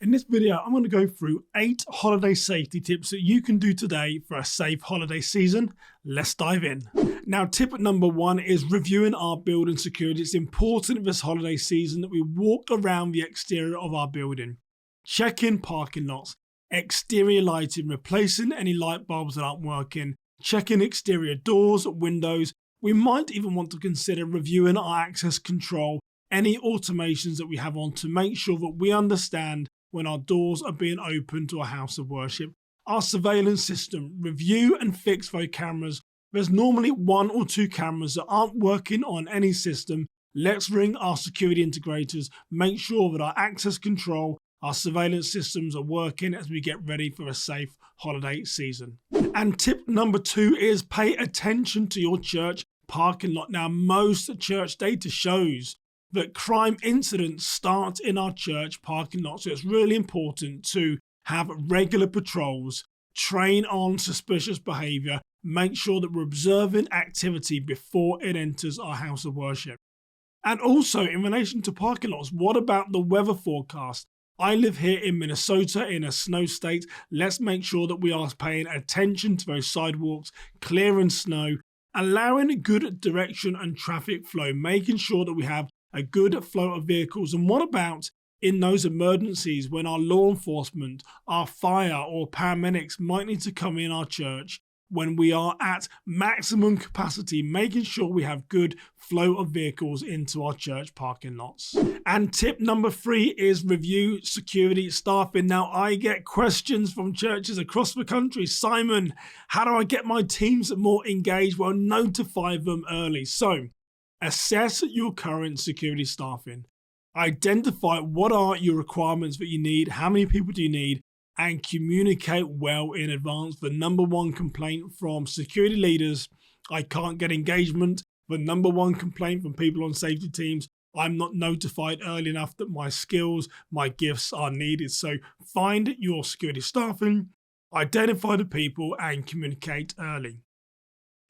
In this video, I'm going to go through 8 holiday safety tips that you can do today for a safe holiday season. Let's dive in. Now, tip number 1 is reviewing our building security. It's important this holiday season that we walk around the exterior of our building, checking parking lots, exterior lighting, replacing any light bulbs that aren't working, checking exterior doors, windows. We might even want to consider reviewing our access control, any automations that we have on, to make sure that we understand when our doors are being opened to a house of worship. Our surveillance system, review and fix those cameras. There's normally 1 or 2 cameras that aren't working on any system. Let's ring our security integrators, make sure that our access control, our surveillance systems are working as we get ready for a safe holiday season. And tip number 2 is pay attention to your church parking lot. Now, most church data shows that crime incidents start in our church parking lot. So it's really important to have regular patrols, train on suspicious behavior, make sure that we're observing activity before it enters our house of worship. And also in relation to parking lots, what about the weather forecast? I live here in Minnesota in a snow state. Let's make sure that we are paying attention to those sidewalks, clearing snow, allowing good direction and traffic flow, making sure that we have a good flow of vehicles. And what about in those emergencies when our law enforcement, our fire or paramedics might need to come in our church when we are at maximum capacity, making sure we have good flow of vehicles into our church parking lots. And tip number 3 is review security staffing. Now, I get questions from churches across the country. Simon, how do I get my teams more engaged? Well, notify them early. So assess your current security staffing. Identify what are your requirements that you need, how many people do you need, and communicate well in advance. The number 1 complaint from security leaders, I can't get engagement. The number 1 complaint from people on safety teams, I'm not notified early enough that my skills, my gifts are needed. So find your security staffing, identify the people, and communicate early.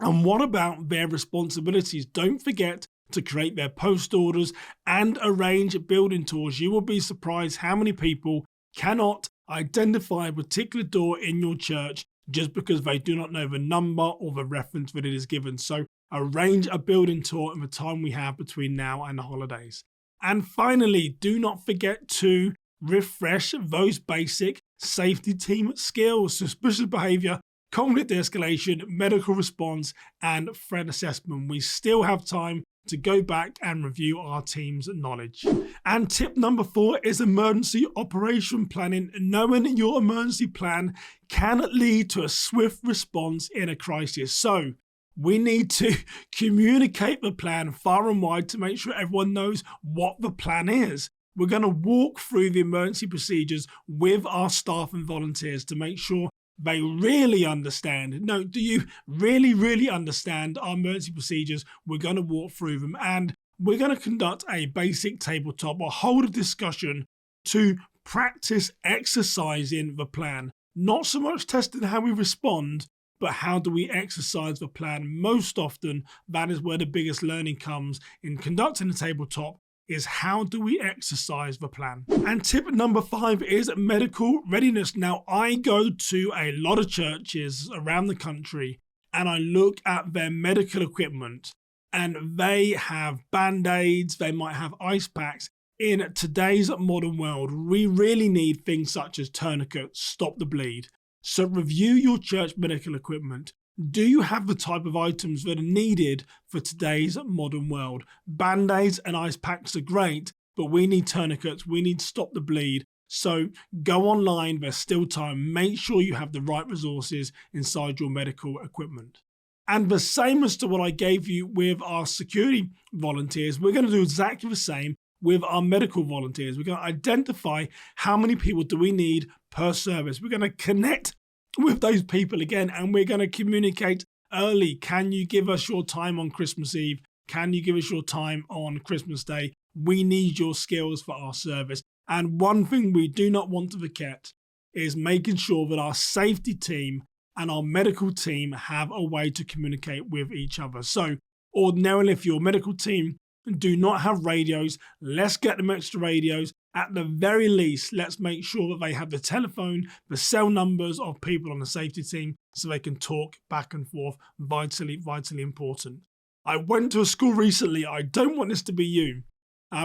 And what about their responsibilities? Don't forget to create their post orders and arrange building tours. You will be surprised how many people cannot identify a particular door in your church just because they do not know the number or the reference that it is given. So arrange a building tour in the time we have between now and the holidays. And finally, do not forget to refresh those basic safety team skills: suspicious behavior, conflict de-escalation, medical response, and threat assessment. We still have time to go back and review our team's knowledge. And tip number 4 is emergency operation planning. Knowing your emergency plan can lead to a swift response in a crisis. So we need to communicate the plan far and wide to make sure everyone knows what the plan is. We're going to walk through the emergency procedures with our staff and volunteers to make sure they really understand. No, do you really understand our emergency procedures? We're going to walk through them, and we're going to conduct a basic tabletop or hold a discussion to practice exercising the plan. Not so much testing how we respond, but how do we exercise the plan? Most often, that is where the biggest learning comes in conducting a tabletop, is how do we exercise the plan? And tip number 5 is medical readiness. Now, I go to a lot of churches around the country and I look at their medical equipment, and they have band-aids, they might have ice packs. In today's modern world, we really need things such as tourniquets, stop the bleed. So review your church medical equipment. Do you have the type of items that are needed for today's modern world? Band-aids and ice packs are great, but we need tourniquets, we need stop the bleed. So go online, there's still time. Make sure you have the right resources inside your medical equipment. And the same as to what I gave you with our security volunteers, we're going to do exactly the same with our medical volunteers. We're going to identify how many people do we need per service. We're going to connect with those people again, and we're going to communicate early. Can you give us your time on Christmas Eve? Can you give us your time on Christmas Day? We need your skills for our service. And one thing we do not want to forget is making sure that our safety team and our medical team have a way to communicate with each other. So ordinarily, if your medical team do not have radios. Let's get them extra radios. At the very least, let's make sure that they have the telephone, the cell numbers of people on the safety team so they can talk back and forth. Vitally, vitally important. I went to a school recently. I don't want this to be you.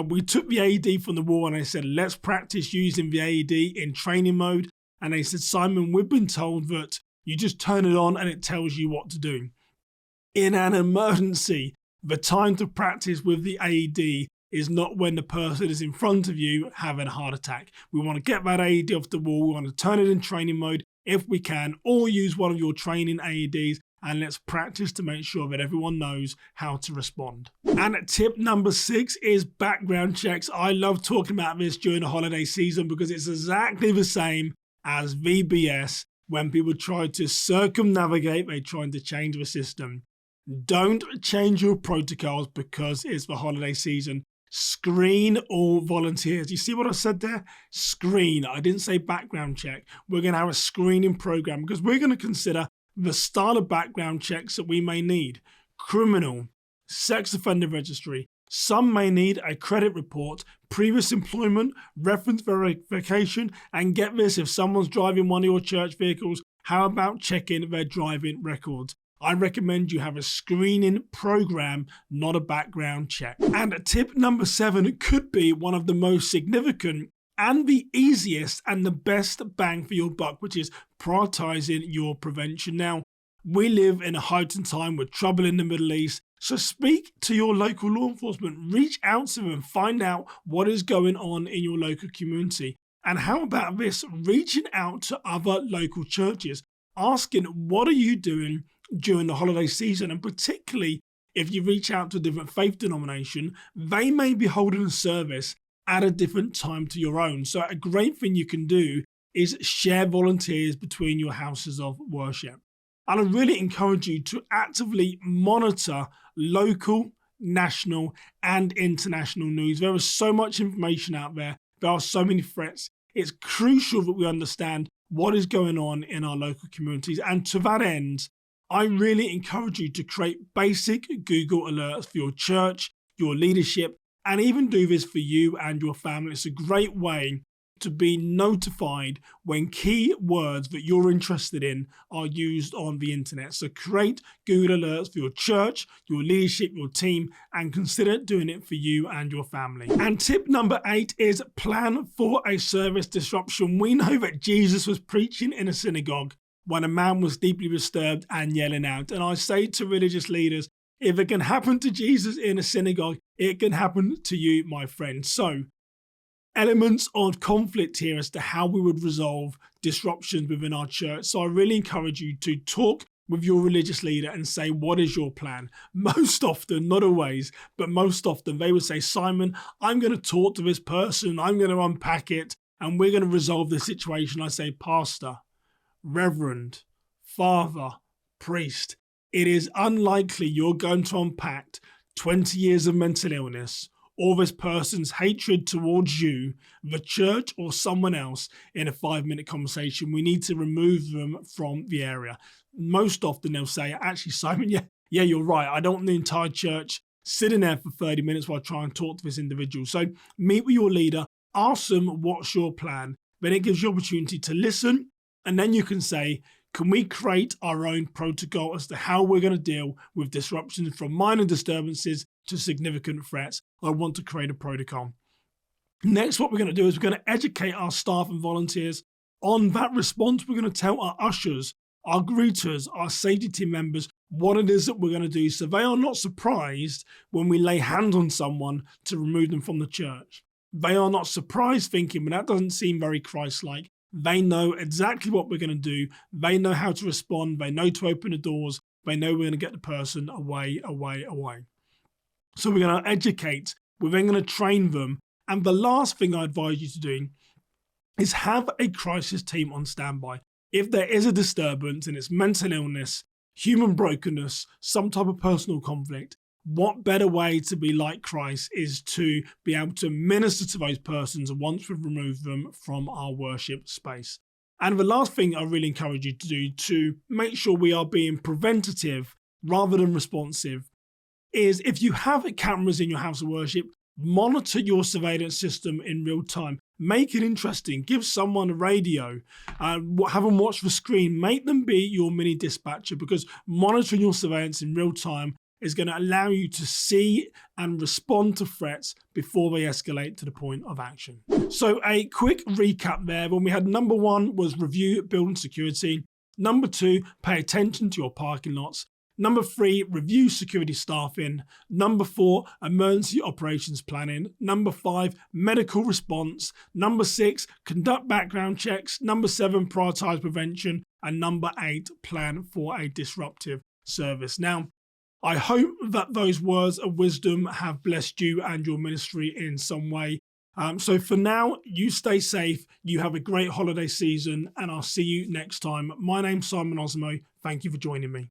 We took the AED from the wall and I said, let's practice using the AED in training mode. And they said, Simon, we've been told that you just turn it on and it tells you what to do. In an emergency, the time to practice with the AED is not when the person is in front of you having a heart attack. We want to get that AED off the wall. We want to turn it in training mode if we can, or use one of your training AEDs, and let's practice to make sure that everyone knows how to respond. And tip number 6 is background checks. I love talking about this during the holiday season because it's exactly the same as VBS when people try to circumnavigate, they're trying to change the system. Don't change your protocols because it's the holiday season. Screen all volunteers. You see what I said there? Screen. I didn't say background check. We're going to have a screening program because we're going to consider the style of background checks that we may need. Criminal, sex offender registry. Some may need a credit report, previous employment, reference verification, and get this, if someone's driving one of your church vehicles, how about checking their driving records? I recommend you have a screening program, not a background check. And tip number 7 could be one of the most significant and the easiest and the best bang for your buck, which is prioritizing your prevention. Now, we live in a heightened time with trouble in the Middle East, so speak to your local law enforcement, reach out to them and find out what is going on in your local community. And how about this, reaching out to other local churches, asking what are you doing during the holiday season, and particularly if you reach out to a different faith denomination, they may be holding a service at a different time to your own. So a great thing you can do is share volunteers between your houses of worship. And I really encourage you to actively monitor local, national, and international news. There is so much information out there. There are so many threats. It's crucial that we understand what is going on in our local communities. And to that end, I really encourage you to create basic Google alerts for your church, your leadership, and even do this for you and your family. It's a great way to be notified when key words that you're interested in are used on the internet. So create Google alerts for your church, your leadership, your team, and consider doing it for you and your family. And tip number 8 is plan for a service disruption. We know that Jesus was preaching in a synagogue when a man was deeply disturbed and yelling out. And I say to religious leaders, if it can happen to Jesus in a synagogue, it can happen to you, my friend. So, elements of conflict here as to how we would resolve disruptions within our church. So I really encourage you to talk with your religious leader and say, what is your plan? Most often, not always, but most often they would say, Simon, I'm going to talk to this person, I'm going to unpack it, and we're going to resolve the situation. I say, Pastor, Reverend, Father, Priest, it is unlikely you're going to unpack 20 years of mental illness or this person's hatred towards you, the church, or someone else in a 5-minute conversation. We need to remove them from the area. Most often they'll say, actually, Simon, yeah, you're right. I don't want the entire church sitting there for 30 minutes while I try and talk to this individual. So meet with your leader, ask them what's your plan. Then it gives you opportunity to listen, and then you can say, can we create our own protocol as to how we're going to deal with disruptions from minor disturbances to significant threats? I want to create a protocol. Next, what we're going to do is we're going to educate our staff and volunteers on that response. We're going to tell our ushers, our greeters, our safety team members what it is that we're going to do so they are not surprised when we lay hands on someone to remove them from the church. They are not surprised thinking, but that doesn't seem very Christ-like. They know exactly what we're going to do. They know how to respond. They know to open the doors. They know we're going to get the person away. So we're going to educate. We're then going to train them. And the last thing I advise you to do is have a crisis team on standby. If there is a disturbance and it's mental illness, human brokenness, some type of personal conflict, what better way to be like Christ is to be able to minister to those persons once we've removed them from our worship space. And the last thing I really encourage you to do to make sure we are being preventative rather than responsive is if you have cameras in your house of worship, monitor your surveillance system in real time. Make it interesting. Give someone a radio. Have them watch the screen. Make them be your mini dispatcher, because monitoring your surveillance in real time is going to allow you to see and respond to threats before they escalate to the point of action. So a quick recap there. When we had number 1 was review building security. Number 2, pay attention to your parking lots. Number 3, review security staffing. Number 4, emergency operations planning. Number 5, medical response. Number 6, conduct background checks. Number 7, prioritize prevention. And number 8, plan for a disruptive service. Now, I hope that those words of wisdom have blessed you and your ministry in some way. So for now, you stay safe, you have a great holiday season, and I'll see you next time. My name's Simon Osmo. Thank you for joining me.